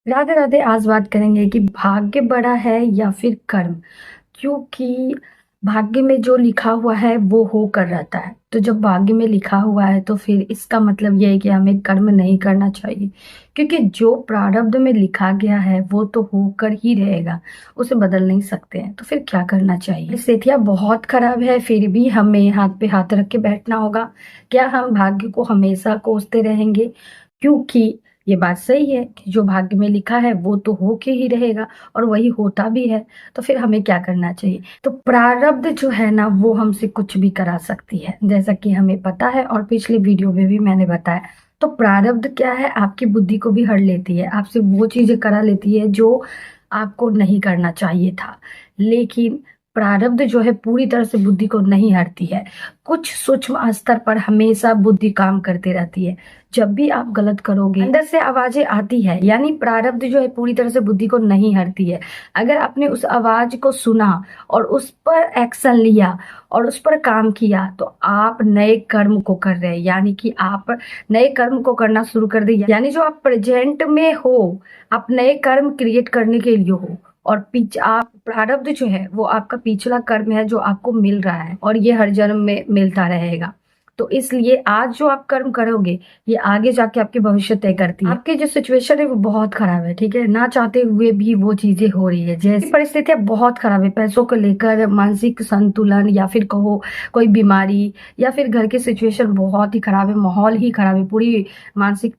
राधे राधे। आज बात करेंगे कि भाग्य बड़ा है या फिर कर्म। क्योंकि भाग्य में जो लिखा हुआ है वो होकर रहता है। तो जब भाग्य में लिखा हुआ है तो फिर इसका मतलब ये है कि हमें कर्म नहीं करना चाहिए। क्योंकि जो प्रारब्ध में लिखा गया है वो तो होकर ही रहेगा, उसे बदल नहीं सकते हैं। तो फिर क्या करना चाहिए। स्थितियां बहुत खराब है, फिर भी हमें हाथ पे हाथ रख के बैठना होगा। क्या हम भाग्य को हमेशा कोसते रहेंगे? क्योंकि ये बात सही है कि जो भाग्य में लिखा है वो तो होके ही रहेगा, और वही होता भी है। तो फिर हमें क्या करना चाहिए? तो प्रारब्ध जो है ना वो हमसे कुछ भी करा सकती है, जैसा कि हमें पता है और पिछले वीडियो में भी मैंने बताया। तो प्रारब्ध क्या है? आपकी बुद्धि को भी हर लेती है, आपसे वो चीजें करा लेती है जो आपको नहीं करना चाहिए था। लेकिन प्रारब्ध जो है पूरी तरह से बुद्धि को नहीं हरती है। कुछ सूक्ष्म स्तर पर हमेशा बुद्धि काम करती रहती है। जब भी आप गलत करोगे अंदर से आवाजें आती है, यानी प्रारब्ध जो है पूरी तरह से बुद्धि को नहीं हरती है। अगर आपने उस आवाज को सुना और उस पर एक्शन लिया और उस पर काम किया तो आप नए कर्म को कर रहे हैं, यानी कि आप नए कर्म को करना शुरू कर दिया। यानी जो आप प्रेजेंट में हो, आप नए कर्म क्रिएट करने के लिए हो। और आप प्रारब्ध जो है वो आपका पिछला कर्म है जो आपको मिल रहा है, और ये हर जन्म में मिलता रहेगा। तो इसलिए आज जो आप कर्म करोगे ये आगे जाके आपके भविष्य तय करती है। आपकी जो सिचुएशन है वो बहुत खराब है, ठीक है, ना चाहते हुए भी वो चीजें हो रही है। जैसी परिस्थितियां बहुत खराब है, पैसों को लेकर, मानसिक संतुलन, या फिर कहो कोई बीमारी, या फिर घर की सिचुएशन बहुत ही खराब है, माहौल ही खराब है, पूरी मानसिक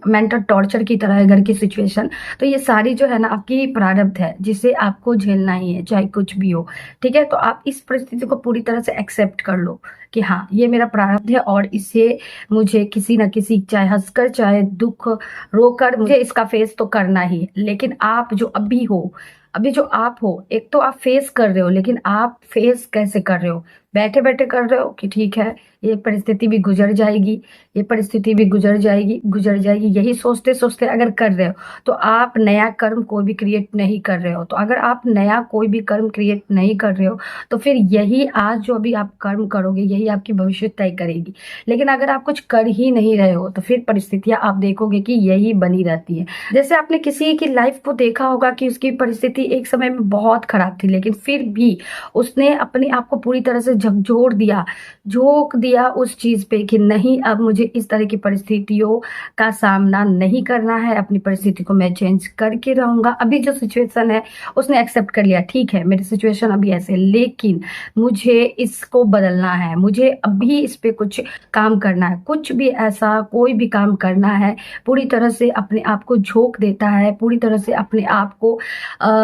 मेंटल टॉर्चर की तरह है घर की सिचुएशन। तो ये सारी जो है ना आपकी प्रारब्ध है जिसे आपको झेलना ही है, चाहे कुछ भी हो। ठीक है, तो आप इस परिस्थिति को पूरी तरह से एक्सेप्ट कर लो कि हाँ ये मेरा प्रारब्ध है, और इसे मुझे किसी ना किसी, चाहे हंसकर चाहे दुख रोकर, मुझे इसका फेस तो करना ही है। लेकिन आप जो अभी हो, अभी जो आप हो, एक तो आप फेस कर रहे हो, लेकिन आप फेस कैसे कर रहे हो? बैठे बैठे कर रहे हो कि ठीक है ये परिस्थिति भी गुजर जाएगी, ये परिस्थिति भी गुजर जाएगी, गुजर जाएगी, यही सोचते सोचते अगर कर रहे हो तो आप नया कर्म कोई भी क्रिएट नहीं कर रहे हो। तो अगर आप नया कोई भी कर्म क्रिएट नहीं कर रहे हो तो फिर यही आज जो अभी आप कर्म करोगे यही आपकी भविष्य तय करेगी। लेकिन अगर आप कुछ कर ही नहीं रहे हो तो फिर परिस्थितियां आप देखोगे कि यही बनी रहती है। जैसे आपने किसी की लाइफ को देखा होगा कि उसकी परिस्थिति एक समय में बहुत खराब थी, लेकिन फिर भी उसने अपने आप को पूरी तरह से झकझोर दिया, झोंक दिया उस चीज पे कि नहीं अब मुझे इस तरह की परिस्थितियों का सामना नहीं करना है, अपनी परिस्थिति को मैं चेंज करके रहूंगा। अभी जो सिचुएशन है उसने एक्सेप्ट कर लिया, ठीक है मेरी सिचुएशन अभी ऐसे, लेकिन मुझे इसको बदलना है, मुझे अभी इस पे कुछ काम करना है, कुछ भी ऐसा कोई भी काम करना है। पूरी तरह से अपने आप को झोंक देता है, पूरी तरह से अपने आप को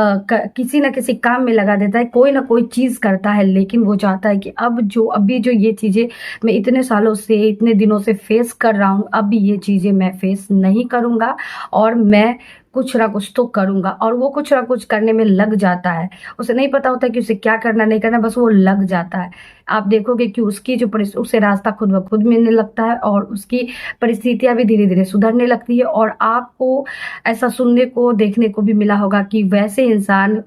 किसी ना किसी काम में लगा देता है, कोई ना कोई चीज करता है। लेकिन वो चाहता है कि अब जो अभी जो ये चीजें मैं इतने सालों से, इतने दिनों से फेस कर रहा हूँ, अभी ये चीजें मैं फेस नहीं करूंगा, और मैं कुछ ना कुछ तो करूंगा। और वो कुछ ना कुछ करने में लग जाता है। उसे नहीं पता होता कि उसे क्या करना नहीं करना, बस वो लग जाता है। आप देखोगे कि उसकी जो उसे रास्ता खुद ब खुद मिलने लगता है, और उसकी परिस्थितियां भी धीरे धीरे सुधरने लगती है। और आपको ऐसा सुनने को देखने को भी मिला होगा कि वैसे इंसान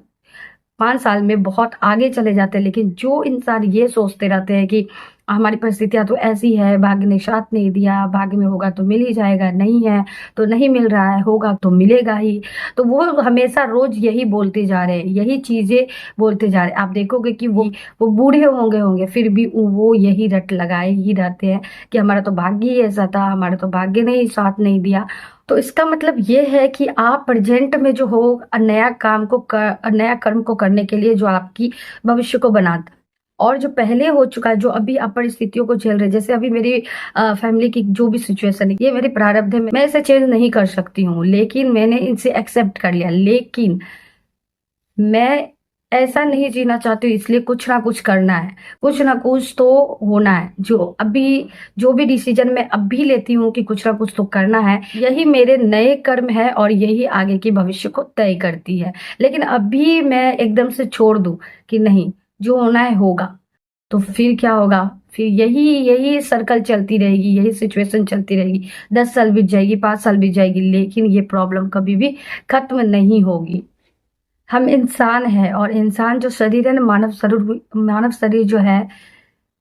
5 साल में बहुत आगे चले जाते हैं। लेकिन जो इंसान ये सोचते रहते हैं कि हमारी परिस्थितियां तो ऐसी है, भाग्य ने साथ नहीं दिया, भाग्य में होगा तो मिल ही जाएगा, नहीं है तो नहीं मिल रहा है, होगा तो मिलेगा ही, तो वो हमेशा रोज यही बोलते जा रहे हैं, यही चीजें बोलते जा रहे हैं। आप देखोगे कि वो बूढ़े होंगे होंगे फिर भी वो यही रट लगाए ही रहते हैं कि हमारा तो भाग्य ही ऐसा था, हमारा तो भाग्य ने ही साथ नहीं दिया। तो इसका मतलब ये है कि आप प्रेजेंट में जो हो, नया कर्म को करने के लिए जो आपकी भविष्य को बनाता, और जो पहले हो चुका है, जो अभी आप परिस्थितियों को झेल रहे हैं, जैसे अभी मेरी फैमिली की जो भी सिचुएशन है ये मेरी प्रारब्ध है, मैं इसे चेंज नहीं कर सकती हूँ, लेकिन मैंने इनसे एक्सेप्ट कर लिया। लेकिन मैं ऐसा नहीं जीना चाहती हूँ, इसलिए कुछ ना कुछ करना है, कुछ ना कुछ तो होना है। जो भी डिसीजन मैं अभी लेती हूँ कि कुछ ना कुछ तो करना है, यही मेरे नए कर्म है और यही आगे की भविष्य को तय करती है। लेकिन अभी मैं एकदम से छोड़ दूं कि नहीं जो होना है होगा, तो फिर क्या होगा? फिर यही यही सर्कल चलती रहेगी, यही सिचुएशन चलती रहेगी। 10 साल बीत जाएगी, 5 साल बीत जाएगी, लेकिन ये प्रॉब्लम कभी भी खत्म नहीं होगी। हम इंसान है, और इंसान जो शरीर है ना, मानव शरीर जो है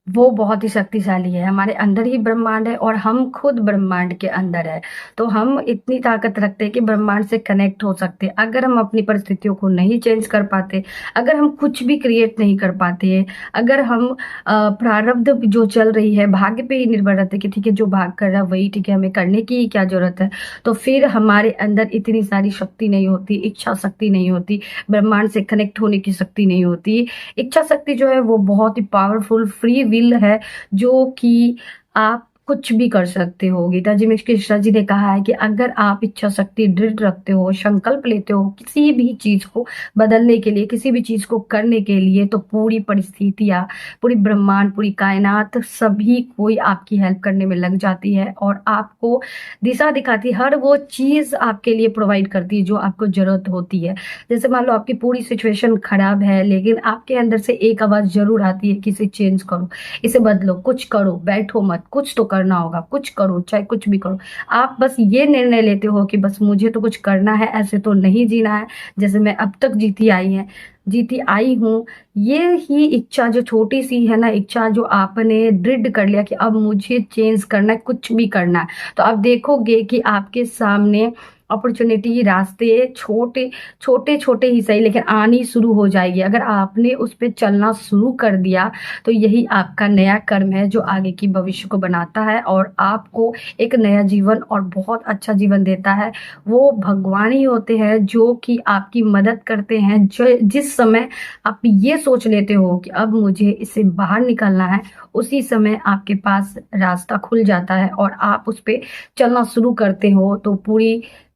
वो बहुत ही शक्तिशाली है। हमारे अंदर ही ब्रह्मांड है और हम खुद ब्रह्मांड के अंदर है। तो हम इतनी ताकत रखते हैं कि ब्रह्मांड से कनेक्ट हो सकते हैं। अगर हम अपनी परिस्थितियों को नहीं चेंज कर पाते, अगर हम कुछ भी क्रिएट नहीं कर पाते, अगर हम प्रारब्ध जो चल रही है भाग्य पे ही निर्भर रहते कि ठीक है जो भाग कर रहा है वही ठीक है, हमें करने की क्या जरूरत है, तो फिर हमारे अंदर इतनी सारी शक्ति नहीं होती, इच्छा शक्ति नहीं होती, ब्रह्मांड से कनेक्ट होने की शक्ति नहीं होती। इच्छा शक्ति जो है वो बहुत ही पावरफुल फ्री विल है, जो कि आप कुछ भी कर सकते हो। गीता जी में कृष्णा जी ने कहा है कि अगर आप इच्छा शक्ति दृढ़ रखते हो, संकल्प लेते हो किसी भी चीज को बदलने के लिए, किसी भी चीज को करने के लिए, तो पूरी परिस्थितियां, पूरी ब्रह्मांड, पूरी कायनात, सभी कोई आपकी हेल्प करने में लग जाती है और आपको दिशा दिखाती है। हर वो चीज आपके लिए प्रोवाइड करती है जो आपको जरूरत होती है। जैसे मान लो आपकी पूरी सिचुएशन खराब है, लेकिन आपके अंदर से एक आवाज जरूर आती है कि इसे चेंज करो, इसे बदलो, कुछ करो, बैठो मत, कुछ तो करना होगा, कुछ करो, चाहे कुछ भी करो। आप बस ये निर्णय लेते हो कि बस मुझे तो कुछ करना है, ऐसे तो नहीं जीना है जैसे मैं अब तक जीती आई हूँ। ये ही इच्छा जो छोटी सी है ना, इच्छा जो आपने दृढ़ कर लिया कि अब मुझे चेंज करना है, कुछ भी करना है, तो आप देखोगे कि आपके सामने अपॉर्चुनिटी, रास्ते छोटे छोटे छोटे ही सही लेकिन आनी शुरू हो जाएगी। अगर आपने उस पर चलना शुरू कर दिया तो यही आपका नया कर्म है जो आगे की भविष्य को बनाता है और आपको एक नया जीवन और बहुत अच्छा जीवन देता है। वो भगवान ही होते हैं जो कि आपकी मदद करते हैं। जो जिस समय आप ये सोच लेते हो कि अब मुझे इससे बाहर निकलना है, उसी समय आपके पास रास्ता खुल जाता है और आप उस पर चलना शुरू करते हो, तो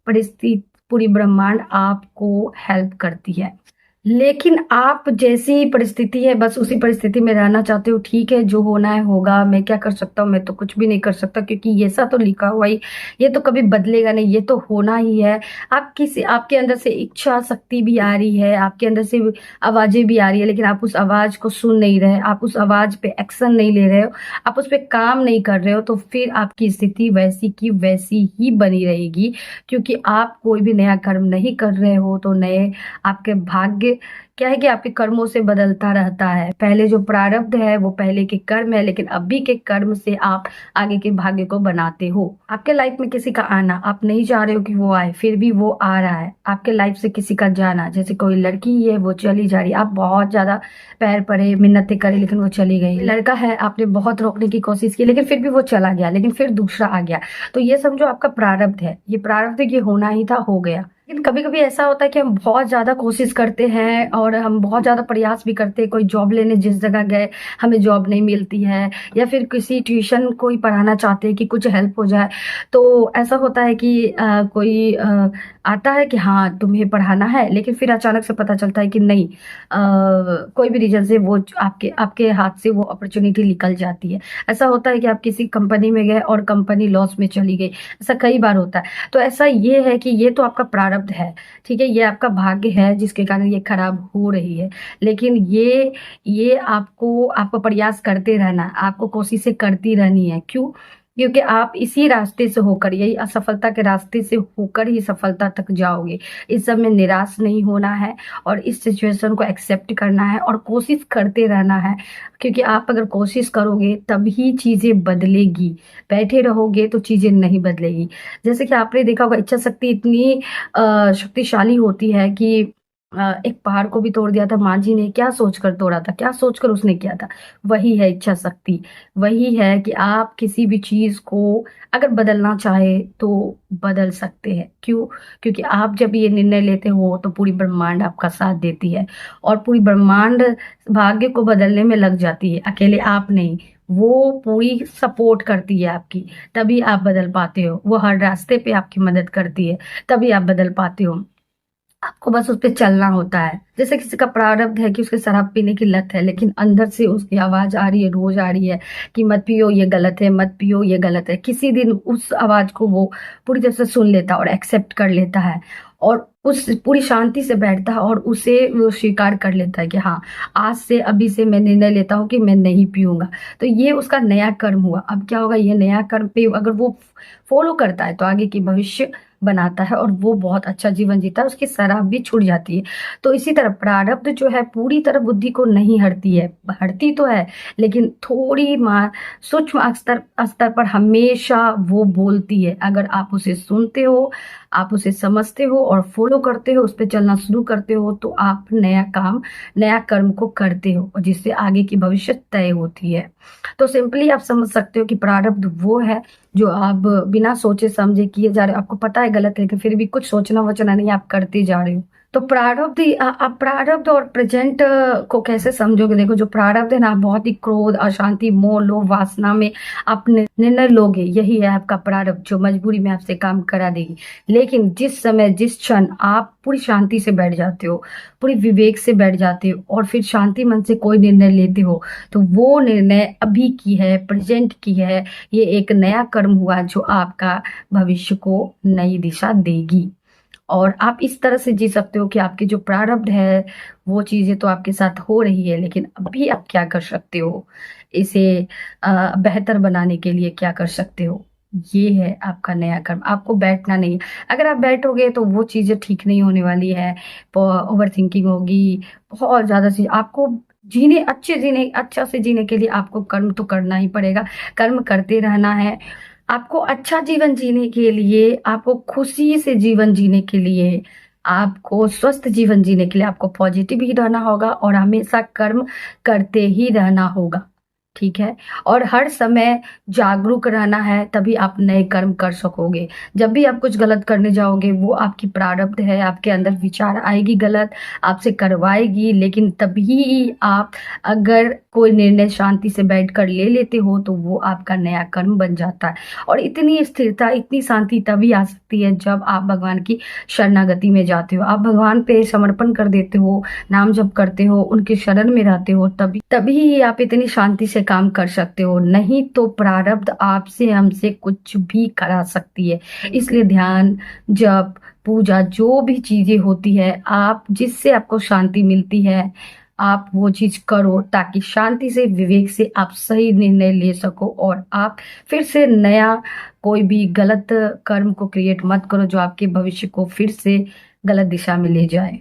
परिस्थिति, पूरी ब्रह्मांड आपको हेल्प करती है। लेकिन आप जैसी परिस्थिति है बस उसी परिस्थिति में रहना चाहते हो। ठीक है जो होना है होगा, मैं क्या कर सकता हूँ, मैं तो कुछ भी नहीं कर सकता क्योंकि ये ऐसा तो लिखा हुआ ही, ये तो कभी बदलेगा नहीं, ये तो होना ही है। आपके अंदर से इच्छा शक्ति भी आ रही है, आपके अंदर से आवाजें भी आ रही है, लेकिन आप उस आवाज को सुन नहीं रहे, आप उस आवाज पे एक्शन नहीं ले रहे हो, आप उस पर काम नहीं कर रहे हो, तो फिर आपकी स्थिति वैसी की वैसी ही बनी रहेगी। क्योंकि आप कोई भी नया कर्म नहीं कर रहे हो, तो नए आपके भाग्य क्या है कि आपके कर्मों से बदलता रहता है। पहले जो प्रारब्ध है वो पहले के कर्म है, लेकिन अभी के कर्म से आप आगे के भाग्य को बनाते हो। आपके लाइफ में किसी का आना आप नहीं चाह रहे हो कि वो आए, फिर भी वो आ रहा है। आपके लाइफ से किसी का जाना, जैसे कोई लड़की है वो चली जा रही है, आप बहुत ज्यादा पैर पड़े, मिन्नतें करे, लेकिन वो चली गई। लड़का है, आपने बहुत रोकने की कोशिश की लेकिन फिर भी वो चला गया, लेकिन फिर दूसरा आ गया। तो ये समझो आपका प्रारब्ध है, ये प्रारब्ध ये होना ही था, हो गया। लेकिन कभी कभी ऐसा होता है कि हम बहुत ज्यादा कोशिश करते हैं और हम बहुत ज्यादा प्रयास भी करते हैं, कोई जॉब लेने जिस जगह गए हमें जॉब नहीं मिलती है, या फिर किसी ट्यूशन कोई पढ़ाना चाहते हैं कि कुछ हेल्प हो जाए। तो ऐसा होता है कि कोई आता है कि हाँ तुम्हें पढ़ाना है, लेकिन फिर अचानक से पता चलता है कि नहीं, कोई भी रीजन से वो आपके आपके हाथ से वो अपॉर्चुनिटी निकल जाती है। ऐसा होता है कि आप किसी कंपनी में गए और कंपनी लॉस में चली गई, ऐसा कई बार होता है। तो ऐसा ये है कि ये तो आपका प्रारब्ध है, ठीक है, ये आपका भाग्य है जिसके कारण ये खराब हो रही है। लेकिन ये आपको प्रयास करते रहना, आपको कोशिशें करती रहनी है। क्यों? क्योंकि आप इसी रास्ते से होकर, यही असफलता के रास्ते से होकर ही सफलता तक जाओगे। इस सब में निराश नहीं होना है और इस सिचुएशन को एक्सेप्ट करना है और कोशिश करते रहना है। क्योंकि आप अगर कोशिश करोगे तभी चीजें बदलेगी, बैठे रहोगे तो चीजें नहीं बदलेगी। जैसे कि आपने देखा होगा इच्छा शक्ति इतनी शक्तिशाली होती है कि एक पहाड़ को भी तोड़ दिया था माँ जी ने। क्या सोचकर तोड़ा था, क्या सोचकर उसने किया था? वही है इच्छा शक्ति। वही है कि आप किसी भी चीज को अगर बदलना चाहे तो बदल सकते हैं। क्यों? क्योंकि आप जब ये निर्णय लेते हो तो पूरी ब्रह्मांड आपका साथ देती है और पूरी ब्रह्मांड भाग्य को बदलने में लग जाती है, अकेले आप नहीं। वो पूरी सपोर्ट करती है आपकी, तभी आप बदल पाते हो। वो हर रास्ते पे आपकी मदद करती है, तभी आप बदल पाते हो। आपको बस उस पे चलना होता है। जैसे किसी का प्रारब्ध है कि उसके शराब पीने की लत है, लेकिन अंदर से उसकी आवाज आ रही है, रोज आ रही है कि मत पियो ये गलत है, मत पियो ये गलत है। किसी दिन उस आवाज को वो पूरी तरह से सुन लेता है और एक्सेप्ट कर लेता है और उस पूरी शांति से बैठता है और उसे वो स्वीकार कर लेता है कि हाँ, आज से अभी से मैं निर्णय लेता हूँ कि मैं नहीं पीऊंगा। तो ये उसका नया कर्म हुआ। अब क्या होगा, ये नया कर्म पे अगर वो फॉलो करता है तो आगे की भविष्य बनाता है और वो बहुत अच्छा जीवन जीता है, उसकी शराब भी छूट जाती है। तो इसी तरह प्रारब्ध जो है पूरी तरह बुद्धि को नहीं हरती है, हरती तो है लेकिन थोड़ी सूक्ष्म स्तर स्तर पर हमेशा वो बोलती है। अगर आप उसे सुनते हो, आप उसे समझते हो और फॉलो करते हो, उस पर चलना शुरू करते हो, तो आप नया काम, नया कर्म को करते हो और जिससे आगे की भविष्य तय होती है। तो सिंपली आप समझ सकते हो कि प्रारब्ध वो है जो आप बिना सोचे समझे किए जा रहे हो। आपको पता है गलत है, लेकिन फिर भी कुछ सोचना वचना नहीं, आप करते जा रहे हो। तो प्रारब्ध आप प्रारब्ध और प्रेजेंट को कैसे समझोगे? देखो, जो प्रारब्ध है ना, आप बहुत ही क्रोध, अशांति, मोह, लोभ, वासना में आप निर्णय लोगे, यही है आपका प्रारब्ध जो मजबूरी में आपसे काम करा देगी। लेकिन जिस समय, जिस क्षण आप पूरी शांति से बैठ जाते हो, पूरी विवेक से बैठ जाते हो और फिर शांति मन से कोई निर्णय लेते हो, तो वो निर्णय अभी की है, प्रेजेंट की है। ये एक नया कर्म हुआ जो आपका भविष्य को नई दिशा देगी। और आप इस तरह से जी सकते हो कि आपके जो प्रारब्ध है वो चीजें तो आपके साथ हो रही है, लेकिन अभी आप क्या कर सकते हो, इसे बेहतर बनाने के लिए क्या कर सकते हो? ये है आपका नया कर्म। आपको बैठना नहीं है। अगर आप बैठोगे तो वो चीजें ठीक नहीं होने वाली है, ओवर थिंकिंग होगी, बहुत ज्यादा चीज। आपको जीने अच्छा से जीने के लिए आपको कर्म तो करना ही पड़ेगा, कर्म करते रहना है। आपको अच्छा जीवन जीने के लिए, आपको खुशी से जीवन जीने के लिए, आपको स्वस्थ जीवन जीने के लिए आपको पॉजिटिव ही रहना होगा और हमेशा कर्म करते ही रहना होगा। ठीक है? और हर समय जागरूक रहना है, तभी आप नए कर्म कर सकोगे। जब भी आप कुछ गलत करने जाओगे, वो आपकी प्रारब्ध है, आपके अंदर विचार आएगी गलत, आपसे करवाएगी, लेकिन तभी आप अगर कोई निर्णय शांति से बैठकर ले लेते हो तो वो आपका नया कर्म बन जाता है। और इतनी स्थिरता, इतनी शांति तभी आ सकती है जब आप भगवान की शरणागति में जाते हो, आप भगवान पे समर्पण कर देते हो, नाम जप करते हो, उनके शरण में रहते हो, तभी तभी आप इतनी शांति से काम कर सकते हो। नहीं तो प्रारब्ध आपसे, हमसे कुछ भी करा सकती है। इसलिए ध्यान, जप, पूजा, जो भी चीजें होती है, आप जिससे आपको शांति मिलती है, आप वो चीज करो ताकि शांति से, विवेक से आप सही निर्णय ले सको और आप फिर से नया कोई भी गलत कर्म को क्रिएट मत करो जो आपके भविष्य को फिर से गलत दिशा में ले जाए।